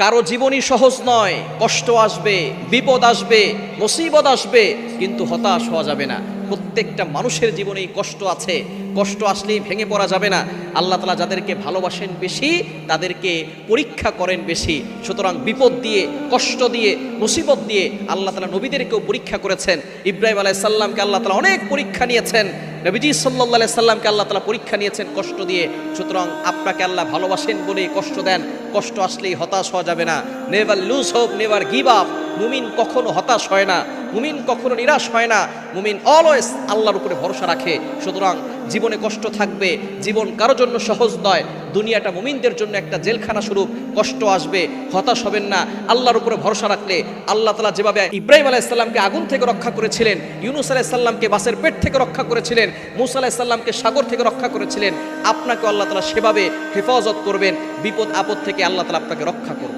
কারো জীবনই সহজ নয়, কষ্ট আসবে, বিপদ আসবে, মুসিবত আসবে, কিন্তু হতাশ হওয়া যাবে না। প্রত্যেকটা মানুষের জীবনেই কষ্ট আছে, কষ্ট আসলেই ভেঙে পড়া যাবে না। আল্লাহ তাআলা যাদেরকে ভালোবাসেন বেশি তাদেরকে পরীক্ষা করেন বেশি। সুতরাং বিপদ দিয়ে, কষ্ট দিয়ে, মুসিবত দিয়ে আল্লাহ তাআলা নবীদেরকেও পরীক্ষা করেছেন। ইব্রাহিম আলাইহিস সালামকে আল্লাহ তাআলা অনেক পরীক্ষা নিয়েছেন, নবীজি সাল্লাল্লাহু আলাইহি সাল্লামকে আল্লাহ তাআলা পরীক্ষা নিয়েছেন কষ্ট দিয়ে। সুতরাং আপনাকে আল্লাহ ভালোবাসেন বলেই কষ্ট দেন, কষ্ট আসলেই হতাশ হওয়া যাবে না। Never lose hope, never give up. মুমিন কখনো হতাশ হয় না, মুমিন কখনো নিরাশ হয় না, মুমিন অলওয়েজ আল্লাহর উপরে ভরসা রাখে। সুতরাং জীবনে কষ্ট থাকবে, জীবন কারোর জন্য সহজ নয়, দুনিয়াটা মুমিনদের জন্য একটা জেলখানা স্বরূপ। কষ্ট আসবে, হতাশ হবেন না। আল্লাহর উপরে ভরসা রাখলে আল্লাহ তাআলা যেভাবে ইব্রাহিম আলাইহিস সালামকে আগুন থেকে রক্ষা করেছিলেন, ইউনূস আলাইহিস সালামকে বাসের পেট থেকে রক্ষা করেছিলেন, মূসা আলাইহিস সালামকে সাগর থেকে রক্ষা করেছিলেন, আপনাকে আল্লাহ তাআলা সেভাবে হেফাজত করবেন। বিপদ আপদ থেকে আল্লাহ তাআলা আপনাকে রক্ষা করবেন।